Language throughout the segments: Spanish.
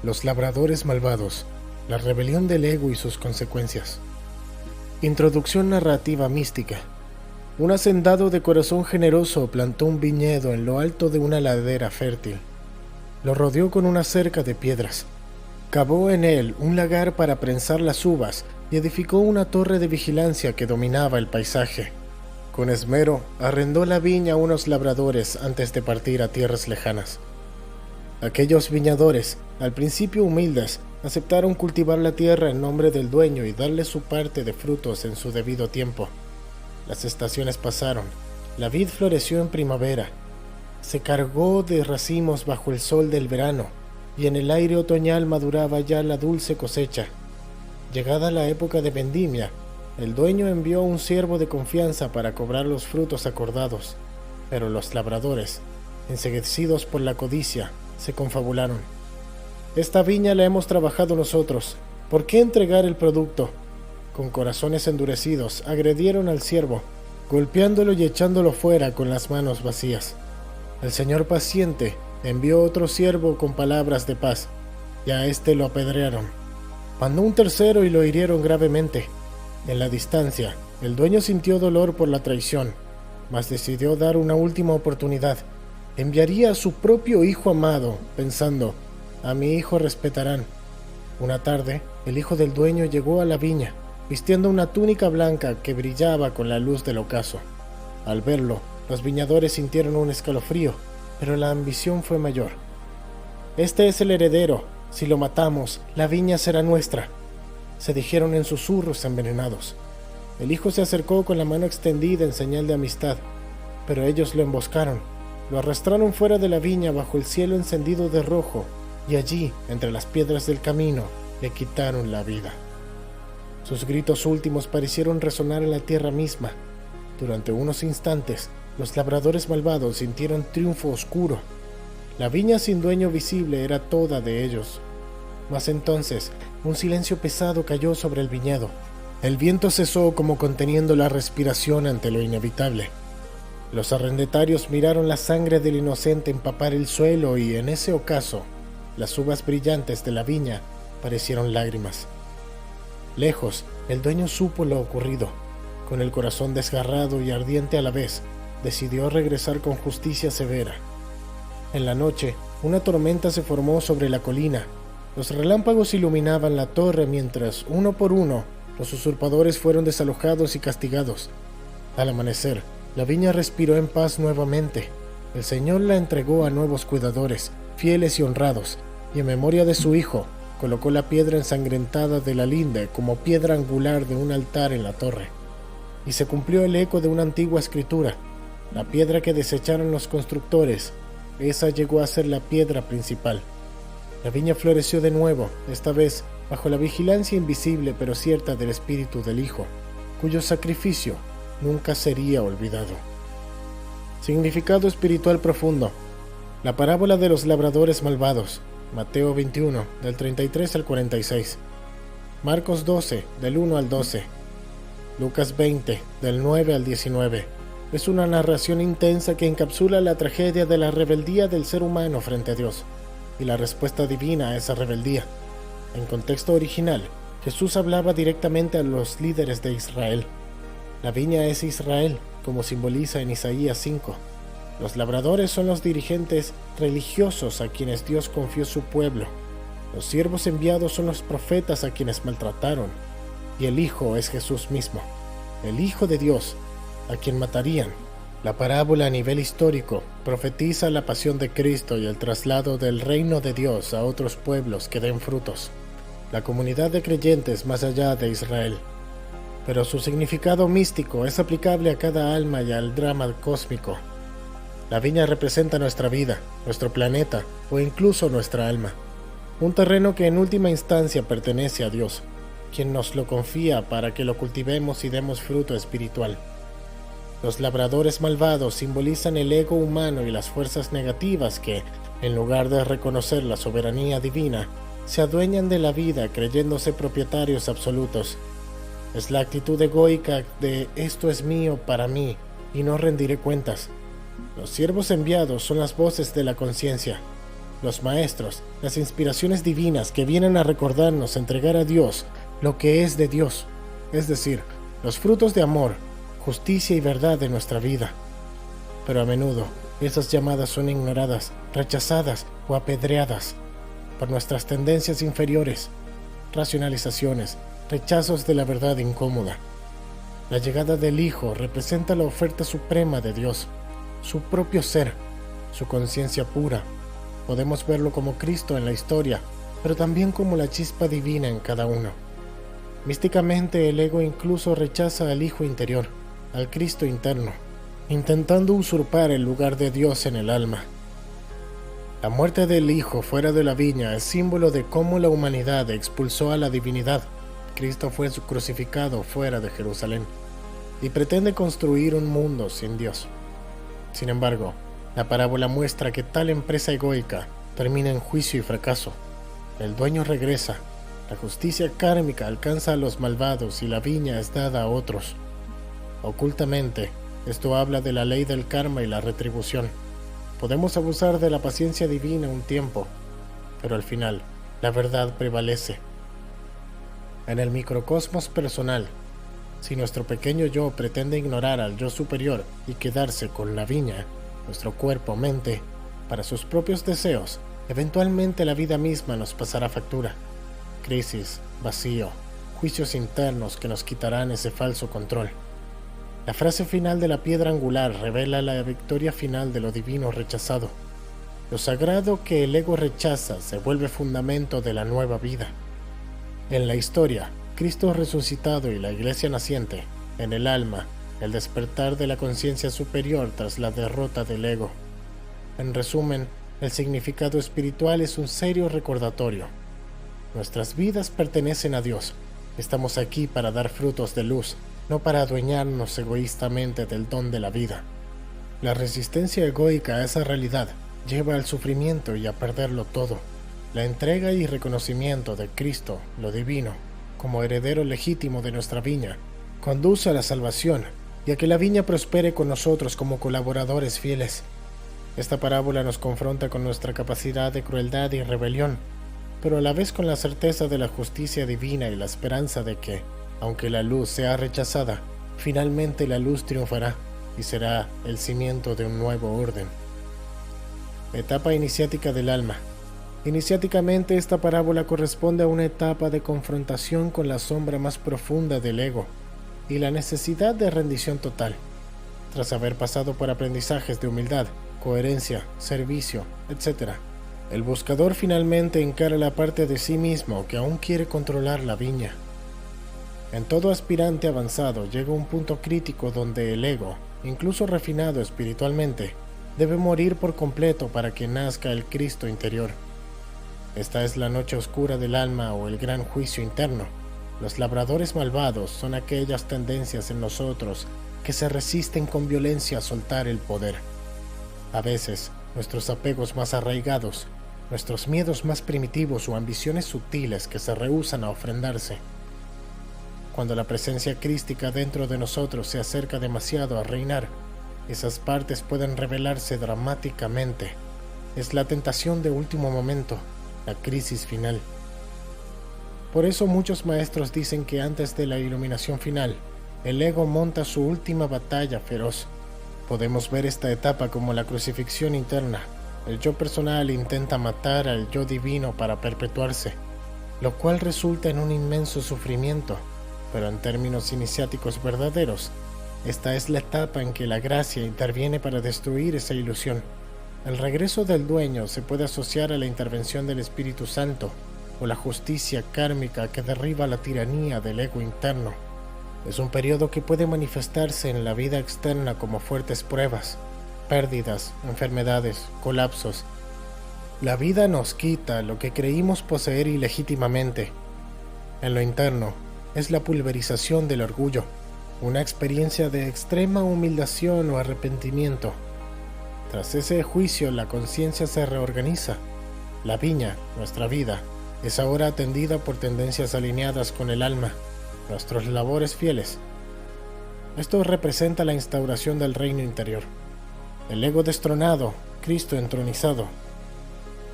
Los labradores malvados, la rebelión del ego y sus consecuencias. Introducción narrativa mística. Un hacendado de corazón generoso plantó un viñedo en lo alto de una ladera fértil. Lo rodeó con una cerca de piedras. Cavó en él un lagar para prensar las uvas y edificó una torre de vigilancia que dominaba el paisaje. Con esmero, arrendó la viña a unos labradores antes de partir a tierras lejanas. Aquellos viñadores, al principio humildes, aceptaron cultivar la tierra en nombre del dueño y darle su parte de frutos en su debido tiempo. Las estaciones pasaron, la vid floreció en primavera, se cargó de racimos bajo el sol del verano, y en el aire otoñal maduraba ya la dulce cosecha. Llegada la época de vendimia, el dueño envió un siervo de confianza para cobrar los frutos acordados, pero los labradores, enceguecidos por la codicia, se confabularon. Esta viña la hemos trabajado nosotros, ¿por qué entregar el producto? Con corazones endurecidos, agredieron al siervo, golpeándolo y echándolo fuera con las manos vacías. El señor paciente envió otro siervo con palabras de paz, y a éste lo apedrearon. Mandó un tercero y lo hirieron gravemente. En la distancia, el dueño sintió dolor por la traición, mas decidió dar una última oportunidad. Enviaría a su propio hijo amado, pensando, a mi hijo respetarán. Una tarde, el hijo del dueño llegó a la viña, vistiendo una túnica blanca que brillaba con la luz del ocaso. Al verlo, los viñadores sintieron un escalofrío, pero la ambición fue mayor. Este es el heredero, si lo matamos, la viña será nuestra, se dijeron en susurros envenenados. El hijo se acercó con la mano extendida en señal de amistad, pero ellos lo emboscaron. Lo arrastraron fuera de la viña bajo el cielo encendido de rojo, y allí, entre las piedras del camino, le quitaron la vida. Sus gritos últimos parecieron resonar en la tierra misma. Durante unos instantes, los labradores malvados sintieron triunfo oscuro. La viña sin dueño visible era toda de ellos. Mas entonces, un silencio pesado cayó sobre el viñedo. El viento cesó como conteniendo la respiración ante lo inevitable. Los arrendatarios miraron la sangre del inocente empapar el suelo y, en ese ocaso, las uvas brillantes de la viña parecieron lágrimas. Lejos, el dueño supo lo ocurrido. Con el corazón desgarrado y ardiente a la vez, decidió regresar con justicia severa. En la noche, una tormenta se formó sobre la colina. Los relámpagos iluminaban la torre mientras, uno por uno, los usurpadores fueron desalojados y castigados. Al amanecer, la viña respiró en paz nuevamente. El Señor la entregó a nuevos cuidadores, fieles y honrados, y en memoria de su hijo, colocó la piedra ensangrentada de la linde como piedra angular de un altar en la torre. Y se cumplió el eco de una antigua escritura: la piedra que desecharon los constructores, esa llegó a ser la piedra principal. La viña floreció de nuevo, esta vez bajo la vigilancia invisible pero cierta del espíritu del Hijo, cuyo sacrificio nunca sería olvidado. Significado espiritual profundo. La parábola de los labradores malvados, Mateo 21, del 33 al 46. Marcos 12, del 1 al 12. Lucas 20, del 9 al 19. Es una narración intensa que encapsula la tragedia de la rebeldía del ser humano frente a Dios y la respuesta divina a esa rebeldía. En contexto original, Jesús hablaba directamente a los líderes de Israel. La viña es Israel, como simboliza en Isaías 5. Los labradores son los dirigentes religiosos a quienes Dios confió su pueblo. Los siervos enviados son los profetas a quienes maltrataron. Y el Hijo es Jesús mismo, el Hijo de Dios, a quien matarían. La parábola a nivel histórico profetiza la pasión de Cristo y el traslado del reino de Dios a otros pueblos que den frutos, la comunidad de creyentes más allá de Israel. Pero su significado místico es aplicable a cada alma y al drama cósmico. La viña representa nuestra vida, nuestro planeta o incluso nuestra alma, un terreno que en última instancia pertenece a Dios, quien nos lo confía para que lo cultivemos y demos fruto espiritual. Los labradores malvados simbolizan el ego humano y las fuerzas negativas que, en lugar de reconocer la soberanía divina, se adueñan de la vida creyéndose propietarios absolutos. Es la actitud egoica de esto es mío para mí y no rendiré cuentas. Los siervos enviados son las voces de la conciencia. los maestros, las inspiraciones divinas que vienen a recordarnos entregar a Dios lo que es de Dios, es decir, los frutos de amor, justicia y verdad de nuestra vida. Pero a menudo, esas llamadas son ignoradas, rechazadas o apedreadas por nuestras tendencias inferiores, racionalizaciones, rechazos de la verdad incómoda. La llegada del Hijo representa la oferta suprema de Dios, su propio ser, su conciencia pura. Podemos verlo como Cristo en la historia, pero también como la chispa divina en cada uno. Místicamente, el ego incluso rechaza al Hijo interior, al Cristo interno, intentando usurpar el lugar de Dios en el alma. La muerte del Hijo fuera de la viña es símbolo de cómo la humanidad expulsó a la divinidad. Cristo fue crucificado fuera de Jerusalén y pretende construir un mundo sin Dios. Sin embargo, la parábola muestra que tal empresa egoica termina en juicio y fracaso. El dueño regresa, la justicia kármica alcanza a los malvados y la viña es dada a otros. Ocultamente, esto habla de la ley del karma y la retribución. Podemos abusar de la paciencia divina un tiempo, pero al final, la verdad prevalece. En el microcosmos personal, si nuestro pequeño yo pretende ignorar al yo superior y quedarse con la viña, nuestro cuerpo-mente, para sus propios deseos, eventualmente la vida misma nos pasará factura. Crisis, vacío, juicios internos que nos quitarán ese falso control. La frase final de la piedra angular revela la victoria final de lo divino rechazado. Lo sagrado que el ego rechaza se vuelve fundamento de la nueva vida. En la historia, Cristo resucitado y la iglesia naciente, en el alma, el despertar de la conciencia superior tras la derrota del ego. En resumen, el significado espiritual es un serio recordatorio. Nuestras vidas pertenecen a Dios. Estamos aquí para dar frutos de luz, no para adueñarnos egoístamente del don de la vida. La resistencia egoica a esa realidad lleva al sufrimiento y a perderlo todo. La entrega y reconocimiento de Cristo, lo divino, como heredero legítimo de nuestra viña, conduce a la salvación y a que la viña prospere con nosotros como colaboradores fieles. Esta parábola nos confronta con nuestra capacidad de crueldad y rebelión, pero a la vez con la certeza de la justicia divina y la esperanza de que, aunque la luz sea rechazada, finalmente la luz triunfará y será el cimiento de un nuevo orden. Etapa iniciática del alma. Iniciáticamente, esta parábola corresponde a una etapa de confrontación con la sombra más profunda del ego y la necesidad de rendición total. Tras haber pasado por aprendizajes de humildad, coherencia, servicio, etc., el buscador finalmente encara la parte de sí mismo que aún quiere controlar la viña. En todo aspirante avanzado llega un punto crítico donde el ego, incluso refinado espiritualmente, debe morir por completo para que nazca el Cristo interior. Esta es la noche oscura del alma o el gran juicio interno. Los labradores malvados son aquellas tendencias en nosotros que se resisten con violencia a soltar el poder. A veces, nuestros apegos más arraigados, nuestros miedos más primitivos o ambiciones sutiles que se rehúsan a ofrendarse. Cuando la presencia crística dentro de nosotros se acerca demasiado a reinar, esas partes pueden revelarse dramáticamente. Es la tentación de último momento, la crisis final. Por eso muchos maestros dicen que antes de la iluminación final, el ego monta su última batalla feroz. Podemos ver esta etapa como la crucifixión interna. El yo personal intenta matar al yo divino para perpetuarse, lo cual resulta en un inmenso sufrimiento, pero en términos iniciáticos verdaderos, esta es la etapa en que la gracia interviene para destruir esa ilusión. El regreso del dueño se puede asociar a la intervención del Espíritu Santo o la justicia kármica que derriba la tiranía del ego interno. Es un periodo que puede manifestarse en la vida externa como fuertes pruebas, pérdidas, enfermedades, colapsos. La vida nos quita lo que creímos poseer ilegítimamente. En lo interno, es la pulverización del orgullo, una experiencia de extrema humillación o arrepentimiento. Tras ese juicio, la conciencia se reorganiza. La viña, nuestra vida, es ahora atendida por tendencias alineadas con el alma, nuestros labores fieles. Esto representa la instauración del reino interior. El ego destronado, Cristo entronizado.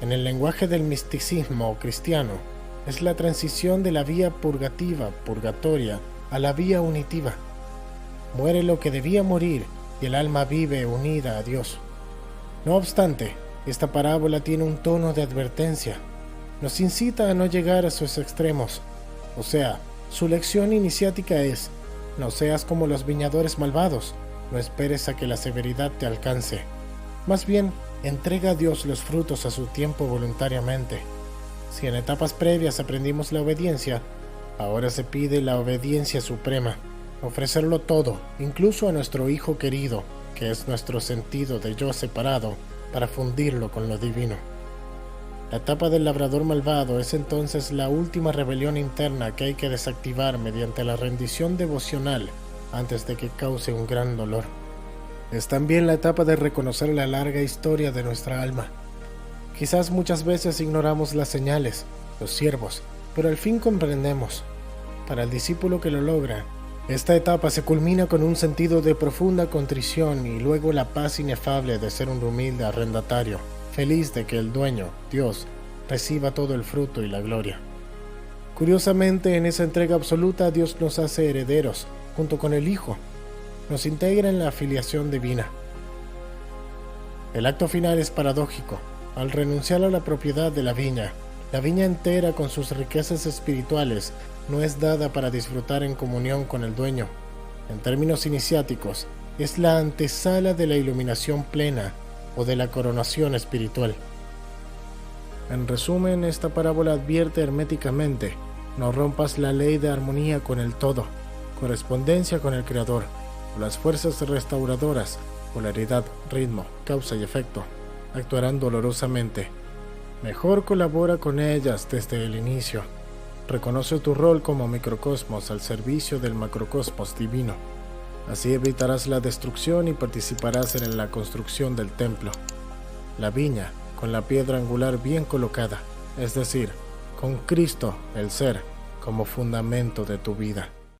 En el lenguaje del misticismo cristiano, es la transición de la vía purgatoria, a la vía unitiva. Muere lo que debía morir y el alma vive unida a Dios. No obstante, esta parábola tiene un tono de advertencia. Nos incita a no llegar a sus extremos. O sea, su lección iniciática es: no seas como los viñadores malvados, no esperes a que la severidad te alcance. Más bien, entrega a Dios los frutos a su tiempo voluntariamente. Si en etapas previas aprendimos la obediencia, ahora se pide la obediencia suprema, ofrecerlo todo, incluso a nuestro Hijo querido, que es nuestro sentido de yo separado, para fundirlo con lo divino. La etapa del labrador malvado es entonces la última rebelión interna que hay que desactivar mediante la rendición devocional antes de que cause un gran dolor. Es también la etapa de reconocer la larga historia de nuestra alma. Quizás muchas veces ignoramos las señales, los siervos, pero al fin comprendemos. Para el discípulo que lo logra, esta etapa se culmina con un sentido de profunda contrición y luego la paz inefable de ser un humilde arrendatario, feliz de que el dueño, Dios, reciba todo el fruto y la gloria. Curiosamente, en esa entrega absoluta, Dios nos hace herederos, junto con el Hijo. Nos integra en la afiliación divina. El acto final es paradójico. Al renunciar a la propiedad de la viña entera con sus riquezas espirituales no es dada para disfrutar en comunión con el dueño. En términos iniciáticos, es la antesala de la iluminación plena o de la coronación espiritual. En resumen, esta parábola advierte herméticamente: no rompas la ley de armonía con el todo, correspondencia con el Creador, o las fuerzas restauradoras, polaridad, ritmo, causa y efecto, actuarán dolorosamente. Mejor colabora con ellas desde el inicio. Reconoce tu rol como microcosmos al servicio del macrocosmos divino. Así evitarás la destrucción y participarás en la construcción del templo. La viña, con la piedra angular bien colocada, es decir, con Cristo, el Ser, como fundamento de tu vida.